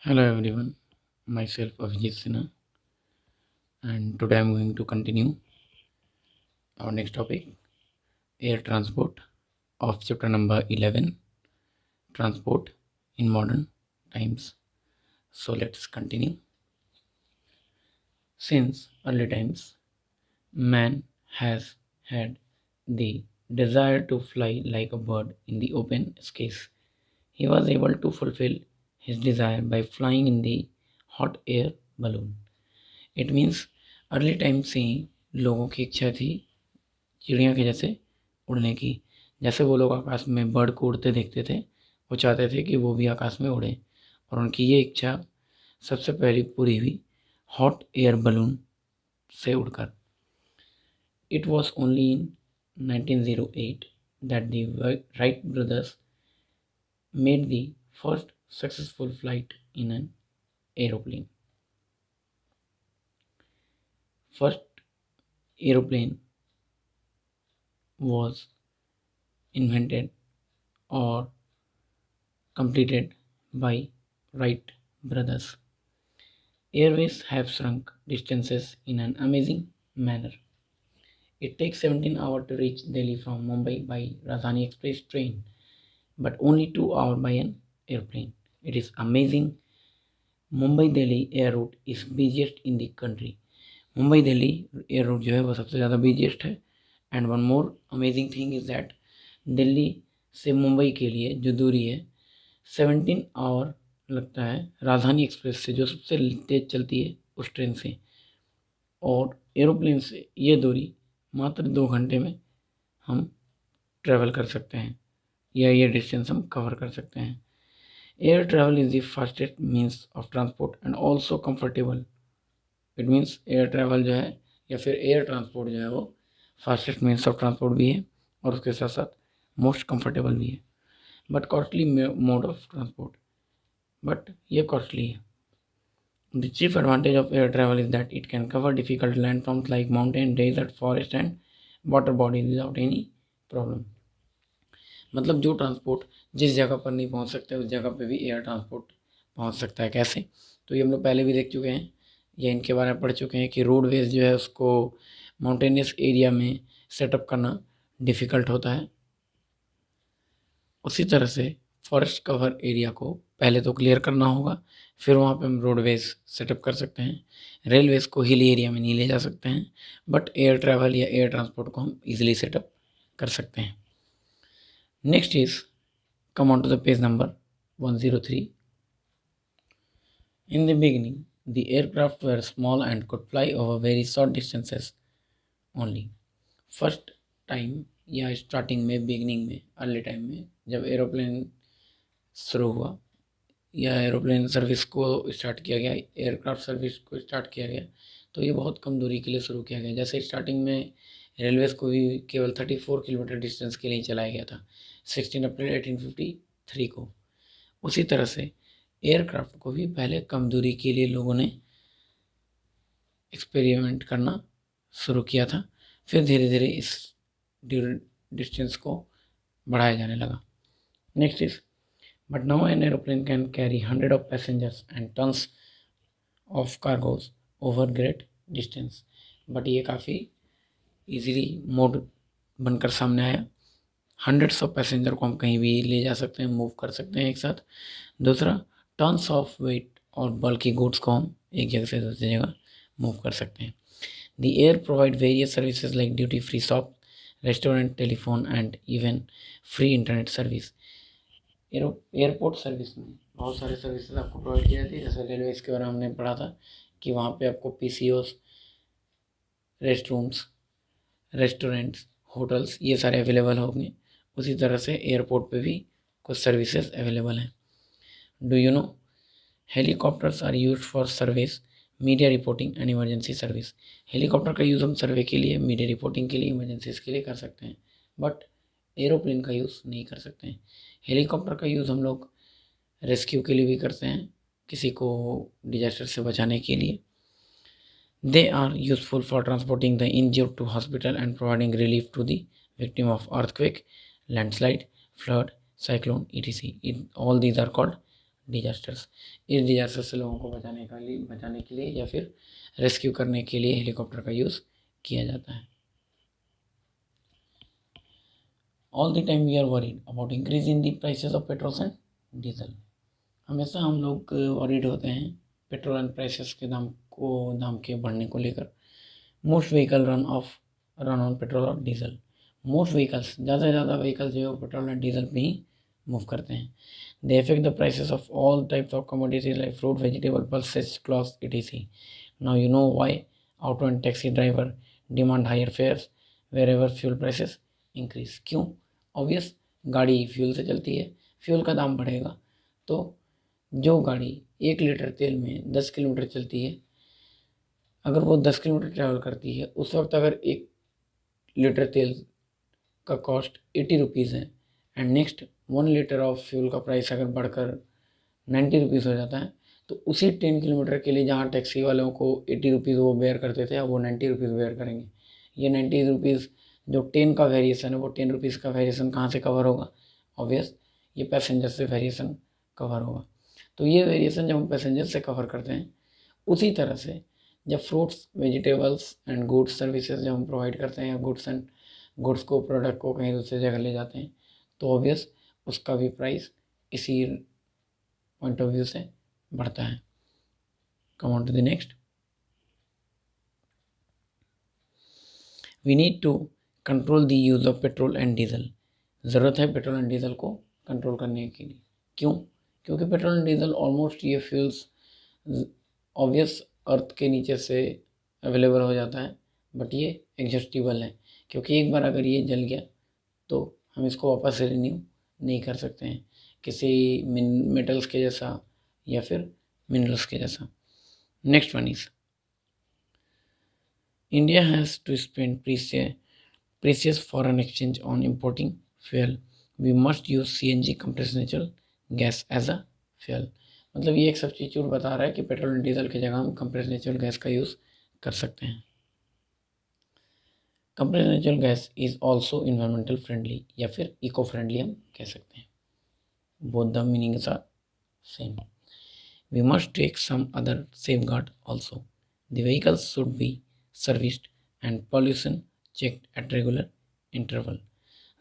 Hello everyone, myself Avijit Sinha, and today I'm going to continue our next topic, air transport of chapter number 11, transport in modern times. So let's continue. Since early times, man has had the desire to fly like a bird in the open skies. He was able to fulfill his desire by flying in the hot air balloon. It means early time से ही लोगों की इच्छा थी चिड़िया के जैसे उड़ने की। जैसे वो लोग आकाश में बर्ड को उड़ते देखते थे, वो चाहते थे कि वो भी आकाश में उड़े, और उनकी ये इच्छा सबसे पहले पूरी हुई हॉट एयर बलून से उड़कर। It was only in 1908 that the Wright brothers made the first successful flight in an aeroplane. First aeroplane was invented or completed by Wright brothers. Airways have shrunk distances in an amazing manner. It takes 17 hours to reach Delhi from Mumbai by Rajdhani Express train, but only 2 hours by an airplane. It is amazing. Mumbai Delhi air route is busiest in the country. Mumbai Delhi air root जो है वो सबसे ज़्यादा busiest है। And one more amazing thing is that Delhi से मुंबई के लिए जो दूरी है 17 आवर लगता है राजधानी एक्सप्रेस से, जो सबसे तेज़ चलती है उस ट्रेन से, और एरोप्लेन से ये दूरी मात्र 2 घंटे में हम ट्रैवल कर सकते हैं, या ये डिस्टेंस हम कवर कर सकते हैं। Air travel is the fastest means of transport and also comfortable. It means air travel जो है या फिर एयर ट्रांसपोर्ट जो है वो फास्टेस्ट मीन्स ऑफ ट्रांसपोर्ट भी है, और उसके साथ साथ मोस्ट कंफर्टेबल भी है। But costly mode of transport, but ये कॉस्टली है। The chief advantage of air travel is that it can cover difficult landforms like mountain, desert, forest and water bodies without any problem. मतलब जो transport जिस जगह पर नहीं पहुंच सकते उस जगह पे भी एयर ट्रांसपोर्ट पहुंच सकता है। कैसे? तो ये हम लोग पहले भी देख चुके हैं या इनके बारे में पढ़ चुके हैं कि रोडवेज जो है उसको माउंटेनियस एरिया में सेटअप करना डिफ़िकल्ट होता है। उसी तरह से फॉरेस्ट कवर एरिया को पहले तो क्लियर करना होगा, फिर वहाँ पे हम रोडवेज सेटअप कर सकते हैं। रेलवेज़ को हिली एरिया में नहीं ले जा सकते हैं, बट एयर ट्रैवल या एयर ट्रांसपोर्ट को हम ईजिली सेटअप कर सकते हैं। Next is come on to the page number 103. In the beginning, the aircraft were small and could fly over very short distances only. First time या starting में, beginning में, early time में जब aeroplane शुरू हुआ या एरोप्लेन सर्विस को start किया गया, एयरक्राफ्ट सर्विस को स्टार्ट किया गया, तो ये बहुत कम दूरी के लिए शुरू किया गया। जैसे स्टार्टिंग में रेलवेज़ को भी केवल 34 किलोमीटर डिस्टेंस के लिए चलाया गया था 16 अप्रैल 1853 को। उसी तरह से एयरक्राफ्ट को भी पहले कम दूरी के लिए लोगों ने एक्सपेरिमेंट करना शुरू किया था, फिर धीरे धीरे इस डिस्टेंस को बढ़ाया जाने लगा। Next is but now an aeroplane can carry 100 of passengers and tons of cargoes over great distance. But ये काफ़ी इजीली मोड बनकर सामने आया। 100 of पैसेंजर को हम कहीं भी ले जा सकते हैं, मूव कर सकते हैं एक साथ। दूसरा, टन्स ऑफ वेट और बल्कि गुड्स को हम एक जगह से दूसरी जगह मूव कर सकते हैं। The air provide various services like duty free shop, restaurant, telephone and even free internet service. Airport service में बहुत सारे सर्विसेज आपको प्रोवाइड की जाती है। जैसे रेलवे के बारे में हमने पढ़ा था कि वहाँ पे आपको PCOS, rest rooms, restaurants, hotels ये सारे अवेलेबल होंगे। उसी तरह से एयरपोर्ट पे भी कुछ सर्विसेज अवेलेबल हैं। Do you know helicopters are used for service, media reporting and emergency service. Helicopter का यूज़ हम सर्वे के लिए, मीडिया रिपोर्टिंग के लिए, इमरजेंसीज के लिए कर सकते हैं, बट एरोप्लेन का यूज़ नहीं कर सकते हैं। हेलीकॉप्टर का यूज़ हम लोग रेस्क्यू के लिए भी करते हैं, किसी को डिजास्टर से बचाने के लिए। They are useful for transporting the injured to hospital and providing relief to the victim of earthquake, landslide, flood, cyclone, etc. All these are called disasters. इस डिजास्टर से लोगों को बचाने के लिए या फिर रेस्क्यू करने के लिए हेलीकॉप्टर का यूज़ किया जाता है। All the time we are worried about increase in the prices of petrol and diesel. हमेशा हम लोग वरीड होते हैं पेट्रोल एंड प्राइसेस के दाम के बढ़ने को लेकर। Most vehicle run on petrol और डीजल। मोस्ट व्हीकल्स, ज़्यादा से ज़्यादा व्हीकल्स जो है पेट्रोल एंड डीजल पे ही मूव करते हैं। They affect the prices of all types of commodities like fruit, vegetable, pulses, clothes, etc. Now you know why auto and taxi driver demand higher fares where ever fuel prices increase. क्यों? Obvious, गाड़ी fuel से चलती है, fuel का दाम बढ़ेगा तो जो गाड़ी 1 लीटर तेल में 10 किलोमीटर चलती है, अगर वो 10 किलोमीटर ट्रैवल करती है, उस वक्त अगर 1 लीटर तेल का कॉस्ट 80 रुपीज़ है and next 1 litre of fuel का प्राइस अगर बढ़कर 90 रुपीज़ हो जाता है, तो उसी 10 किलोमीटर के लिए जहाँ टैक्सी वालों को 80 रुपीज़ वो बेयर करते थे, अब वो 90 रुपीज़ बेयर करेंगे। ये 90 रुपीज़ जो 10 का वेरिएशन है, वो 10 रुपीज़ का वेरिएशन कहाँ से कवर होगा? ऑब्वियस, ये पैसेंजर से वेरिएशन कवर होगा। तो ये वेरिएशन जब हम पैसेंजर से कवर करते हैं, उसी तरह से जब fruits, vegetables and goods services जब हम प्रोवाइड करते हैं, या गुड्स को, प्रोडक्ट को कहीं दूसरी जगह ले जाते हैं, तो ऑब्वियस उसका भी प्राइस इसी पॉइंट ऑफ व्यू से बढ़ता है। Come on to the next. We need to control the use of petrol and diesel. ज़रूरत है पेट्रोल एंड डीजल को कंट्रोल करने के लिए। क्यों? क्योंकि पेट्रोल एंड डीजल ऑलमोस्ट ये फ्यूल्स ऑब्वियस अर्थ के नीचे से अवेलेबल हो जाता है, बट ये एग्जॉस्टिबल है, क्योंकि एक बार अगर ये जल गया तो हम इसको वापस से रिन्यू नहीं कर सकते हैं किसी मेटल्स के जैसा या फिर मिनरल्स के जैसा। Next one is India has to spend precious foreign exchange on importing fuel. We must use CNG compressed natural gas as a fuel. मतलब ये एक सब्स्टिट्यूट बता रहा है कि पेट्रोल एंड डीजल की जगह हम कंप्रेस्ड नेचुरल गैस का यूज़ कर सकते हैं। Compressed natural gas is also environmental friendly या फिर इको फ्रेंडली हम कह सकते हैं। Both the meanings are same. We must take some other safeguard also. The vehicles should be serviced and pollution checked at regular interval.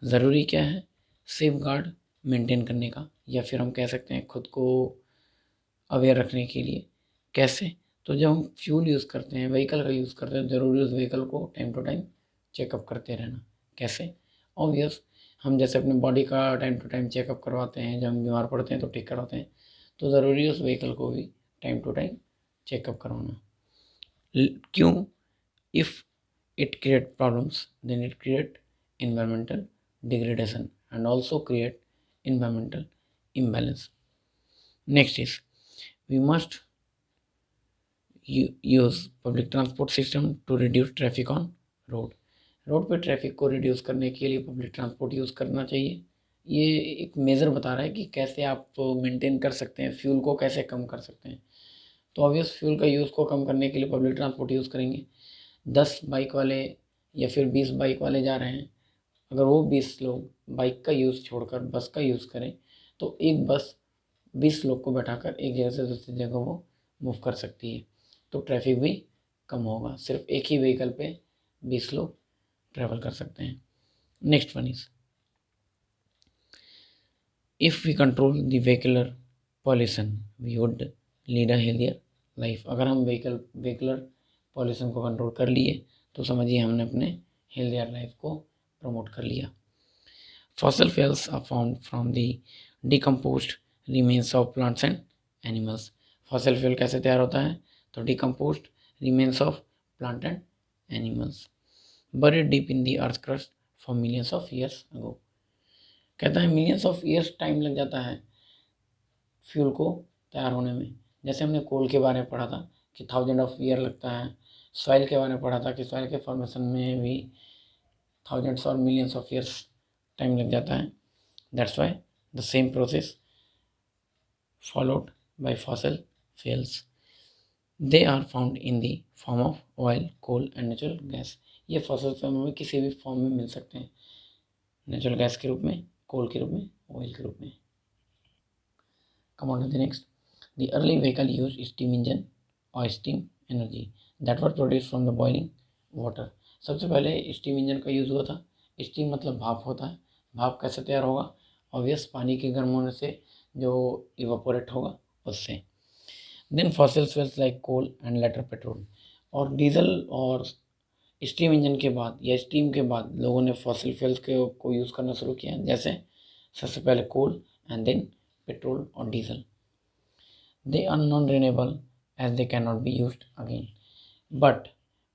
ज़रूरी क्या है? Safeguard maintain करने का, या फिर हम कह सकते हैं खुद को अवेयर रखने के लिए। कैसे? तो जब हम फ्यूल यूज़ करते हैं, व्हीकल का यूज़ करते हैं, ज़रूरी उस व्हीकल को टाइम टू टाइम चेकअप करते रहना। कैसे? ऑब्वियस, हम जैसे अपने बॉडी का टाइम टू टाइम चेकअप करवाते हैं, जब हम बीमार पड़ते हैं तो ठीक करवाते हैं, तो ज़रूरी है उस व्हीकल को भी टाइम टू टाइम चेकअप करवाना। क्यों? If it create problems then it create environmental degradation and also create environmental imbalance. Next is we must use public transport system to reduce traffic on road. Road पे traffic को reduce करने के लिए public transport use करना चाहिए। ये एक measure बता रहा है कि कैसे आप मेंटेन कर सकते हैं, फ्यूल को कैसे कम कर सकते हैं। तो ऑब्वियस फ्यूल का यूज़ को कम करने के लिए पब्लिक ट्रांसपोर्ट यूज़ करेंगे। 10 बाइक वाले या फिर 20 बाइक वाले जा रहे हैं, अगर वो 20 लोग बाइक का यूज़ छोड़कर बस का यूज़ करें, तो एक बस 20 लोग को बैठाकर एक जगह से दूसरी जगह वो मूव कर सकती है, तो ट्रैफिक भी कम होगा। सिर्फ एक ही व्हीकल पे 20 लोग ट्रैवल कर सकते हैं। Next one is if we control the vehicular pollution we would lead a healthier life. अगर हम व्हीकलर पॉल्यूशन को कंट्रोल कर लिए तो समझिए हमने अपने हेल्थियर लाइफ को प्रमोट कर लिया। Fossil fuels are found from the decomposed remains of plants and animals. Fossil fuel कैसे तैयार होता है? तो decomposed remains of plant and animals buried deep in the earth crust for millions of years ago. कहता है millions of years time लग जाता है फ्यूल को तैयार होने में। जैसे हमने कोल के बारे में पढ़ा था कि 1000 ऑफ ईयर लगता है, सॉइल के बारे में पढ़ा था कि सॉइल के फॉर्मेशन में भी थाउजेंड्स और मिलियंस ऑफ ईयर्स टाइम लग जाता है। That's why the same process followed by fossil fuels. They are found in the form of oil, coal and natural gas. ये फॉसिल फ्यूल में किसी भी फॉर्म में मिल सकते हैं, नेचुरल गैस के रूप में, कोल के रूप में, ऑयल के रूप में। Come on to the next. The early vehicle used steam engine और steam energy that were produced from the boiling water. सबसे पहले स्टीम इंजन का यूज़ हुआ था. स्टीम मतलब भाप होता है. भाप कैसे तैयार होगा? ऑब्वियस, पानी के गर्म होने से जो इवापोरेट होगा उससे. Then fossil fuels like coal and later petrol. और डीजल और स्टीम इंजन के बाद या स्टीम के बाद लोगों ने फॉसिल फ्यूल्स को यूज़ करना शुरू किया. जैसे सबसे पहले कोल एंड देन पेट्रोल और diesel. They are non renewable as they can not be used again. But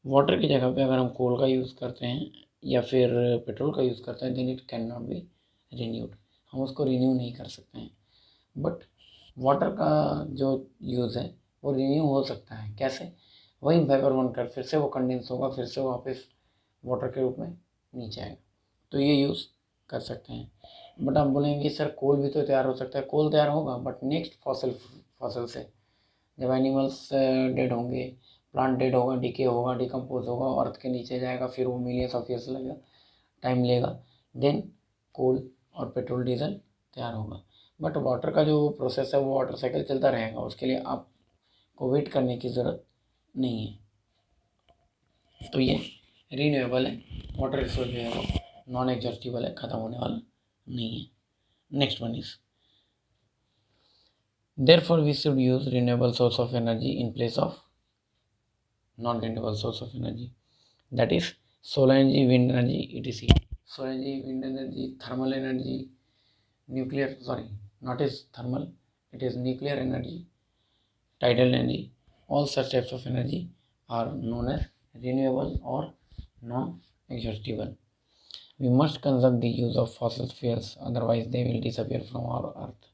water की जगह पे अगर हम कोल का यूज़ करते हैं या फिर पेट्रोल का यूज़ करते हैं, then it can not be renewed. हम उसको रिन्यू नहीं कर सकते हैं. बट वाटर का जो यूज़ है वो रिन्यू हो सकता है. कैसे? वही वेपर बनकर फिर से वो कंडेंस होगा, फिर से वापस वाटर के रूप में नीचे आएगा. तो ये यूज़ कर सकते हैं. बट आप बोलेंगे सर कोल भी तो तैयार हो सकता है. कोल तैयार होगा बट नेक्स्ट फॉसिल से. जब एनिमल्स डेड होंगे, प्लांट डेड होगा, डिके होगा, डिकम्पोज होगा, अर्थ के नीचे जाएगा, फिर वो मिलियंस ऑफ ईयर्स लगेगा, टाइम लेगा, देन कोल और पेट्रोल डीजल तैयार होगा. बट वाटर का जो प्रोसेस है वो वाटर साइकिल चलता रहेगा. उसके लिए आपको वेट करने की ज़रूरत नहीं है. तो ये रीन्यूएबल है. वाटर रिसोर्स जो है वो नॉन एग्जॉस्टिबल है, ख़त्म होने वाला नहीं है. Next one is therefore we should use renewable source of energy in place of non renewable source of energy, that is solar energy, wind energy, etc. Solar energy, wind energy, thermal energy, nuclear, sorry, not is thermal, it is nuclear energy, tidal energy. All such types of energy are known as renewable or non exhaustible. We must conserve the use of fossil fuels, otherwise they will disappear from our earth.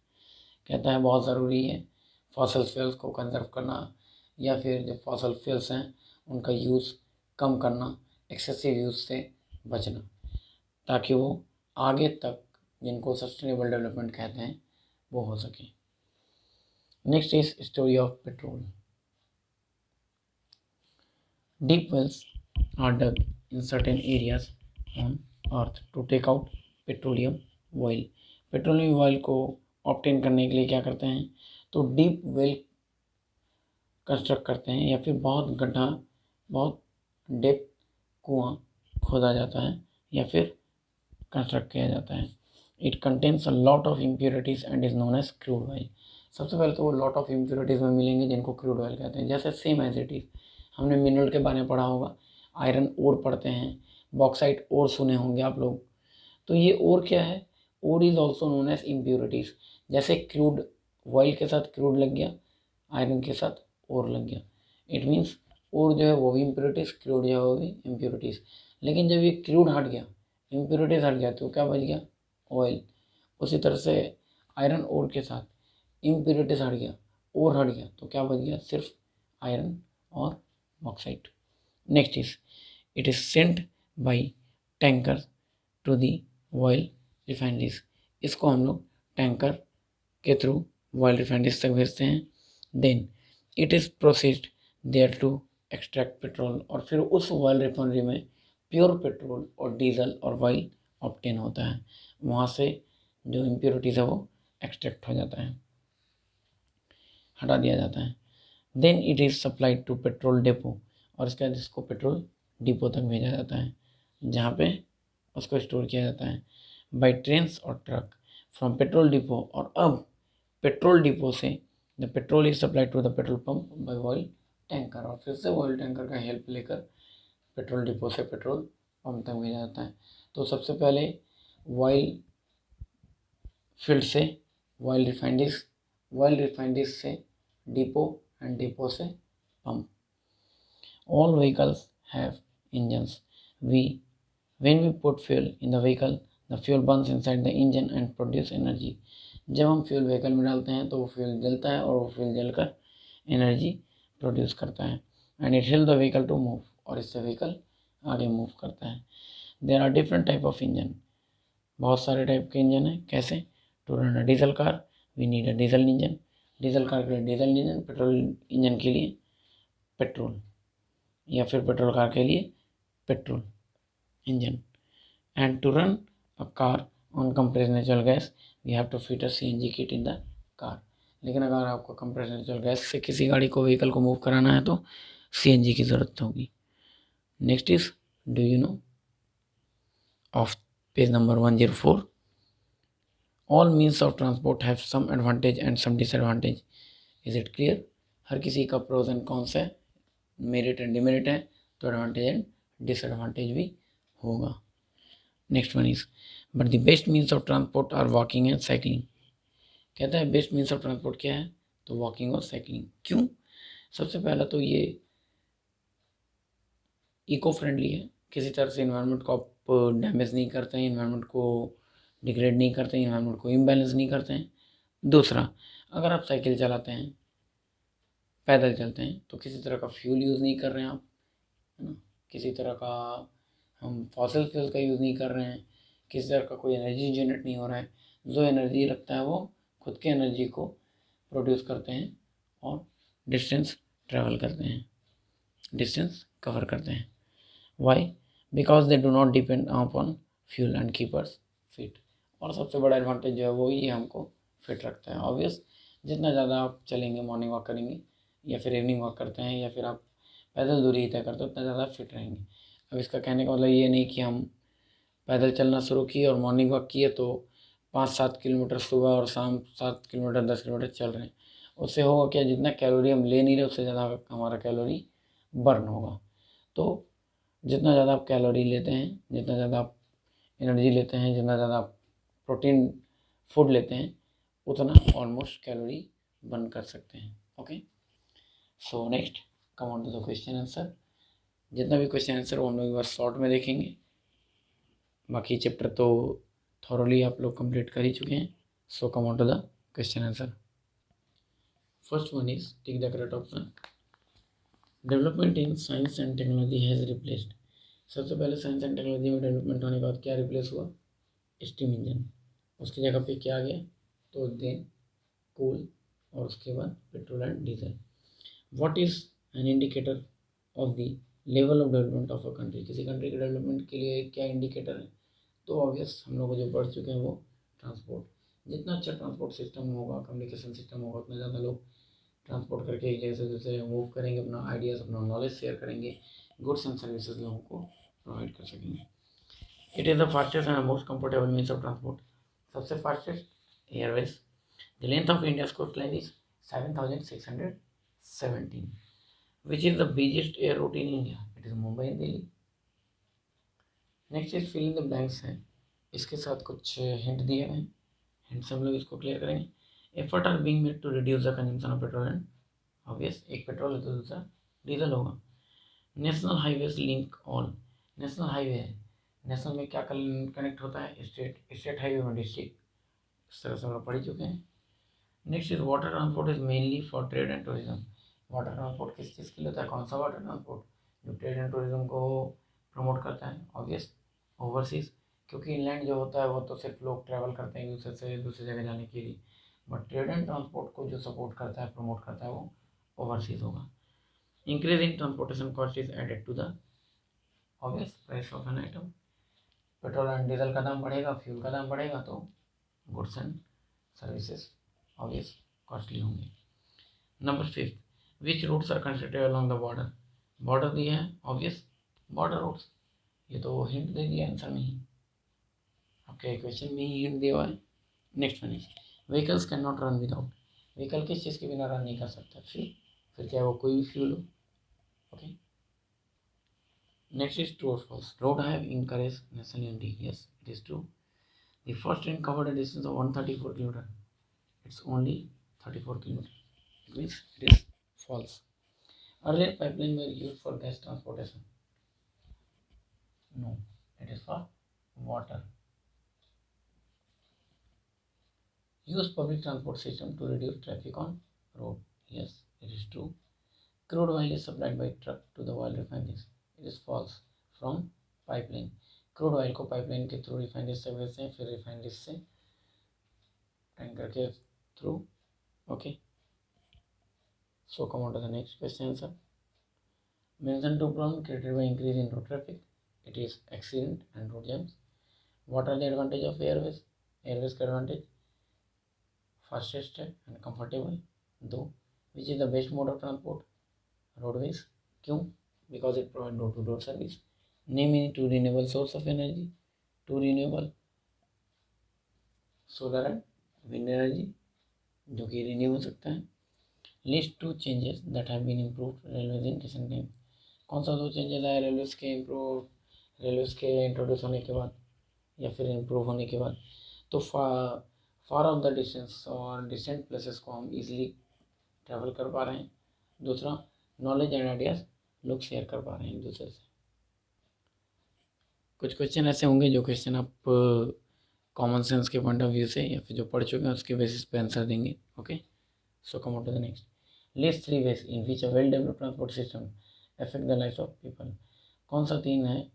कहता है बहुत ज़रूरी है fossil fuels को conserve करना, या फिर जो फॉसल फ्यूल्स हैं उनका यूज़ कम करना, एक्सेसिव यूज़ से बचना, ताकि वो आगे तक जिनको सस्टेनेबल डेवलपमेंट कहते हैं वो हो सके. Next is story of petrol. Deep wells are dug in certain areas on earth to take out petroleum oil. Petroleum oil को ऑब्टेन करने के लिए क्या करते हैं? तो डीप वेल कंस्ट्रक्ट करते हैं, या फिर बहुत डेप्थ कुआं खोदा जाता है या फिर कंस्ट्रक्ट किया जाता है. It contains a lot of impurities and is known as crude oil. सबसे पहले तो वो लॉट ऑफ इम्प्योरिटीज़ में मिलेंगे जिनको क्रूड ऑयल कहते हैं. जैसे सेम एज इट इज़ हमने मिनरल के बारे में पढ़ा होगा, आयरन ओर पढ़ते हैं, बॉक्साइट ओर सुने होंगे आप लोग. तो ये ओर क्या है? Ore is also known as impurities. जैसे क्रूड ऑयल के साथ क्रूड लग गया, आयरन के साथ ओर लग गया. इट मीन्स ओर जो है वो भी इम्प्योरिटीज़, क्रूड जो है वो भी इम्प्योरिटीज़. लेकिन जब ये क्रूड हट गया, इम्प्योरिटीज़ हट गया, तो क्या बच गया? ऑयल. उसी तरह से आयरन ओर के साथ इम्प्योरिटीज़ हट गया, ओर हट गया, तो क्या बच गया? सिर्फ आयरन और bauxite. Next is it is sent by tanker to the oil refineries. इसको हम लोग टैंकर के थ्रू ऑयल रिफाइनरीज तक भेजते हैं. Then it is proceed there to extract petrol. और फिर उस ऑयल रिफाइनरी में प्योर पेट्रोल और डीजल और ऑयल ऑब्टेन होता है. वहाँ से जो इम्प्योरिटीज़ है वो एक्सट्रैक्ट हो जाता है, हटा दिया जाता है. Then it is supplied to petrol depot. और इसके बाद इसको पेट्रोल डिपो तक भेजा जाता है, जहाँ पे उसको स्टोर किया जाता है बाई ट्रेन्स और ट्रक फ्रॉम पेट्रोल डिपो. और अब पेट्रोल डिपो से the petrol is supplied to the petrol pump by oil tanker. और फिर से ऑयल टैंकर का हेल्प लेकर पेट्रोल डिपो से पेट्रोल पंप तक भेजा जाता है. तो सबसे पहले ऑयल फील्ड से ऑयल रिफाइनरीज से डिपो एंड डिपो से pump. All vehicles have engines. When we put fuel in the vehicle, the fuel burns inside the engine and produce energy. जब हम फ्यूल व्हीकल में डालते हैं तो वो फ्यूल जलता है और वो फ्यूल जलकर एनर्जी प्रोड्यूस करता है. And it help the vehicle to move. और इससे व्हीकल आगे मूव करता है. There are different type of engine. बहुत सारे टाइप के इंजन हैं. कैसे? To run a diesel car we need a diesel engine. Diesel car के लिए डीजल इंजन, पेट्रोल इंजन के लिए पेट्रोल, या फिर पेट्रोल कार के लिए petrol engine. And to run a car on compressed natural gas we have to fit a CNG kit in the car. लेकिन अगर आपको कंप्रेस्ड नेचुरल गैस से किसी गाड़ी को व्हीकल को मूव कराना है तो CNG की ज़रूरत होगी। Next is do you know of page number 104 all means of transport have some advantage and some disadvantage. Is it clear? हर किसी का प्रोज एंड कॉन्स है, मेरिट एंड डिमेरिट है, तो एडवांटेज एंड डिसएडवांटेज भी होगा। Next one is but the best means of transport are walking and cycling. कहता है बेस्ट मीन्स ऑफ ट्रांसपोर्ट क्या है, तो वॉकिंग और साइकिलिंग। क्यों? सबसे पहला तो ये इको फ्रेंडली है, किसी तरह से इन्वायरमेंट को आप डैमेज नहीं करते हैं, इन्वायरमेंट को डिग्रेड नहीं करते हैं, इन्वायरमेंट को इम्बैलेंस नहीं करते हैं। दूसरा, अगर आप साइकिल चलाते हैं, पैदल चलते हैं, तो किसी तरह का फ्यूल यूज़ नहीं कर रहे हैं आप, है ना, किसी तरह का हम फॉसिल फ्यूल का यूज़ नहीं कर रहे हैं, किसी तरह का कोई एनर्जी जनरेट नहीं हो रहा है। जो एनर्जी लगता है वो खुद की एनर्जी को प्रोड्यूस करते हैं और डिस्टेंस ट्रैवल करते हैं, डिस्टेंस कवर करते हैं। Why? Because they do not depend upon fuel and keepers fit. और सबसे बड़ा एडवांटेज जो है वो ये हमको फिट रखता है। ऑब्वियस, जितना ज़्यादा आप चलेंगे, मॉर्निंग वॉक करेंगे या फिर इवनिंग वॉक करते हैं या फिर आप पैदल दूरी तय करते हो, उतना ज़्यादा फिट रहेंगे। अब इसका कहने का मतलब ये नहीं कि हम पैदल चलना शुरू किए और मॉर्निंग वॉक किए तो 5-7 किलोमीटर सुबह और शाम 7 किलोमीटर 10 किलोमीटर चल रहे हैं। उससे होगा क्या, जितना कैलोरी हम ले नहीं रहे उससे ज़्यादा हमारा कैलोरी बर्न होगा। तो जितना ज़्यादा आप कैलोरी लेते हैं, जितना ज़्यादा आप एनर्जी लेते हैं, जितना ज़्यादा आप प्रोटीन फूड लेते हैं, उतना ऑलमोस्ट कैलोरी बर्न कर सकते हैं। Okay, so next come on to the question answer. जितना भी क्वेश्चन आंसर वो हम लोग एक बार शॉर्ट में देखेंगे, बाकी चैप्टर तो थॉरली आप लोग कंप्लीट कर ही चुके हैं। So come on to the question answer. First one is tick the correct option. Development in science and technology has replaced. सबसे पहले साइंस एंड टेक्नोलॉजी में डेवलपमेंट होने के बाद क्या रिप्लेस हुआ? Steam engine. उसकी जगह पे क्या आ गया? तो देन कोल और उसके बाद petrol and diesel. What is an indicator of the level of development of a country? किसी कंट्री के डेवलपमेंट के लिए क्या इंडिकेटर है? तो ऑब्वियस हम लोग जो पढ़ चुके हैं वो ट्रांसपोर्ट। जितना अच्छा ट्रांसपोर्ट सिस्टम होगा, कम्युनिकेशन सिस्टम होगा, उतना ज़्यादा लोग ट्रांसपोर्ट करके एक जगह से दूसरे मूव करेंगे, अपना आइडियाज़, अपना नॉलेज शेयर करेंगे, गुड्स एंड सर्विसेज लोगों को प्रोवाइड कर सकेंगे। It is the fastest and most comfortable means of transport. सबसे fastest airways. The length of India's coast line is 7617। Which is the biggest air route in India? It is Mumbai and Delhi. Next is fill in the blanks है, इसके साथ कुछ hint दिए गए हैं, hint से हम लोग इसको क्लियर करेंगे। Effort are being made to reduce the consumption of petrol and, obvious एक पेट्रोल है तो दूसरा डीजल होगा। National highways link all. National highway है, नेशनल में क्या कनेक्ट होता है? स्टेट, स्टेट हाईवे में डिस्ट्रिक्ट। इस तरह से हम लोग पढ़ चुके हैं। Next is water transport is mainly for trade and tourism. Water transport किस चीज़ के लिए होता है? कौन सा वाटर ट्रांसपोर्ट? जो ट्रेड एंड टूरिज्म को प्रमोट करता है, ऑब्वियस ओवरसीज। क्योंकि इंलैंड जो होता है वो तो सिर्फ लोग ट्रैवल करते हैं दूसरे से दूसरी जगह जाने के लिए, बट ट्रेड एंड ट्रांसपोर्ट को जो सपोर्ट करता है, प्रमोट करता है, वो ओवरसीज होगा। Increase in transportation cost is added to the obvious price of an item. Petrol and diesel का दाम बढ़ेगा, फ्यूल का दाम बढ़ेगा, तो goods and services obvious costly होंगे। Number 5, which routes are constructed along the border? Border दिया है, ऑब्वियस बॉर्डर रूट्स। ये तो हिंट दे दिया आंसर में ही, आपके क्वेश्चन में ही हिंट दिया हुआ है। Next one is vehicles can not run without. Vehicle किस चीज़ के बिना रन नहीं कर सकता? फिर चाहे वो कोई भी फ्यूल हो। Okay, next is true or false. Road have encouraged national unity. Yes, it is true. The first train covered a distance of 134 km. It's only 34 km. It means it is false. Earlier pipeline were used for gas transportation. No, it is for water. Use public transport system to reduce traffic on road. Yes, it is true. Crude oil is supplied by truck to the oil refineries. It is false. From pipeline. Crude oil को pipeline के through refineries से भेजते हैं, फिर refineries से tanker के through. Okay, so come on to the next question answer. Mention two problem created by increase in road traffic. It is accident and road jams. What are the advantage of airways? Airways का advantage, fastest and comfortable. 2, which is the best mode of transport? Roadways. क्यों? Because it provide door to door service. Name any 2 renewable source of energy. 2 renewable, solar and wind energy, जो कि renew हो सकता है। List 2 changes that have been improved railways in recent time. कौन सा 2 changes आए railways के introduce होने के बाद या फिर इम्प्रूव होने के बाद? तो फार ऑफ द डिस्टेंस और डिस्टेंट प्लेसेस को हम इजीली ट्रैवल कर पा रहे हैं। दूसरा, नॉलेज एंड आइडियाज़ लोग शेयर कर पा रहे हैं एक दूसरे से। कुछ क्वेश्चन ऐसे होंगे जो क्वेश्चन आप कॉमन सेंस के पॉइंट ऑफ व्यू से या फिर जो पढ़ चुके हैं उसके बेसिस पे आंसर देंगे। Okay, so come on to the next. List 3 ways in which a well developed transport system affect the lives of people। कौन सा 3 है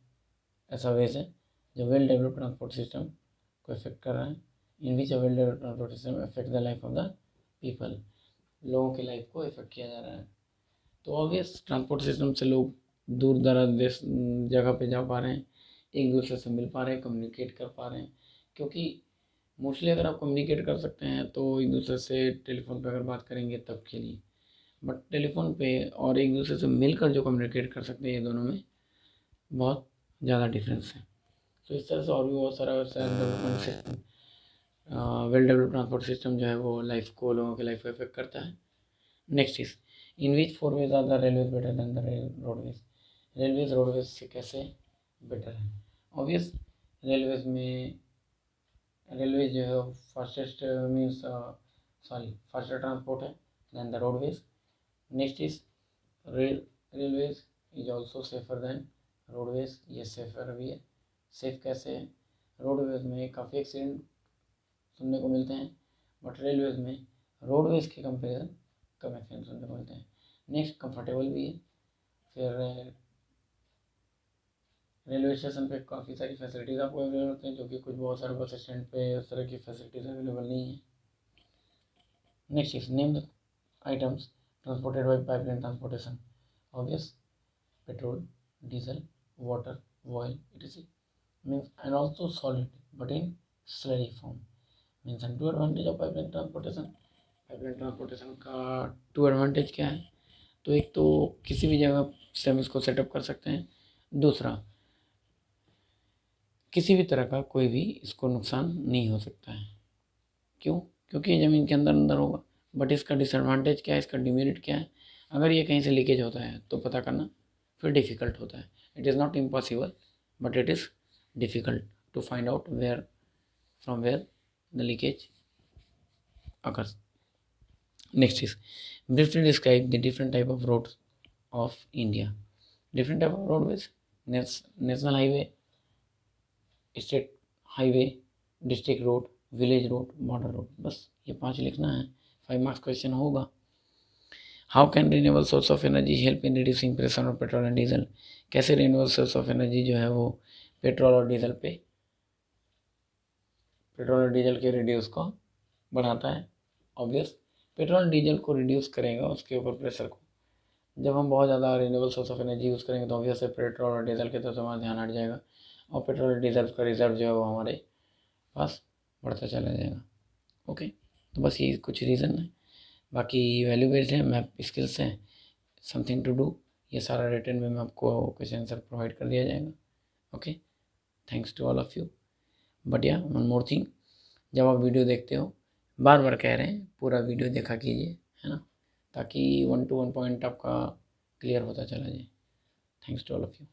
ऐसा वेज है जो वेल डेवलप्ड ट्रांसपोर्ट सिस्टम को इफेक्ट कर रहा है? In which a well developed transport system affect the life of the people, लोगों की लाइफ को इफेक्ट किया जा रहा है। तो ऑब्वियस ट्रांसपोर्ट सिस्टम से लोग दूर दराज देश जगह पे जा पा रहे हैं, एक दूसरे से मिल पा रहे हैं, कम्युनिकेट कर पा रहे हैं। क्योंकि मोस्टली अगर आप कम्युनिकेट कर सकते हैं तो एक दूसरे से टेलीफोन पे अगर बात करेंगे तब के लिए, बट टेलीफोन पे और एक दूसरे से मिलकर जो कम्युनिकेट कर सकते हैं ये दोनों में बहुत ज़्यादा डिफरेंस है। तो इस तरह से और भी बहुत सारा development system, well developed transport system जो है वो लोगों की लाइफ को इफेक्ट करता है। Next is in which 4 ways are the railways better than the roadways. Railways roadways से कैसे बेटर है? ऑब्वियस रेलवेज जो है फास्टेस्ट मीन्स फास्टर ट्रांसपोर्ट है than the roadways. Next is railways is also safer than roadways. ये safer भी है। Safe कैसे है? रोडवेज में काफ़ी एक्सीडेंट सुनने को मिलते हैं, बट रेलवेज में रोडवेज के कंपेरिजन कम एक्सीडेंट सुनने को मिलते हैं। नेक्स्ट, कंफर्टेबल भी है। फिर रेलवे स्टेशन पे काफ़ी सारी फैसिलिटीज़ आपको अवेलेबल होती हैं, जो कि कुछ बहुत सारे बस स्टैंड पे उस तरह की फैसिलिटीज़ अवेलेबल नहीं है। Next is name the items transported by pipeline transportation. Obvious, petrol, diesel, water, oil, etc. means and also solid but in slurry form। means and 2 advantage of pipeline transportation। Pipeline transportation का 2 advantage क्या है? तो एक तो किसी भी जगह से हम इसको सेटअप कर सकते हैं। दूसरा, किसी भी तरह का कोई भी इसको नुकसान नहीं हो सकता है। क्यों? क्योंकि ये ज़मीन के अंदर अंदर होगा। बट इसका डिसएडवांटेज क्या है, इसका डिमेरिट क्या है? अगर ये कहीं से लीकेज होता है तो पता करना फिर डिफ़िकल्ट होता है। It is not impossible but it is difficult to find out from where the leakage occurs। Next is briefly describe the different type of roads of India। Different type of roadways: national highway, state highway, district road, village road, border road। बस ये 5 लिखना है, 5 marks question होगा। How can renewable source of energy help in reducing pressure on petrol and diesel. कैसे renewable source of energy जो है वो petrol और डीजल के रिड्यूस को बढ़ाता है? ऑब्वियस, पेट्रोल डीजल को रिड्यूस करेगा उसके ऊपर प्रेशर को। जब हम बहुत ज़्यादा renewable source of energy use करेंगे तो ऑब्वियस है पेट्रोल और डीजल की तरफ हमारा ध्यान हट जाएगा और पेट्रोल और डीजल का रिजर्व जो है वो हमारे पास बढ़ता चला जाएगा। ओके, तो बस ये कुछ रीज़न है। बाकी वैल्यू बेस्ड है, मैप स्किल्स हैं, समथिंग टू डू, ये सारा रिटर्न में आपको क्वेश्चन आंसर प्रोवाइड कर दिया जाएगा। Okay, thanks to all of you. But yeah one more thing, जब आप वीडियो देखते हो बार बार कह रहे हैं पूरा वीडियो देखा कीजिए, है ना, ताकि 1 to 1 पॉइंट आपका क्लियर होता चला जाए। Thanks to all of you.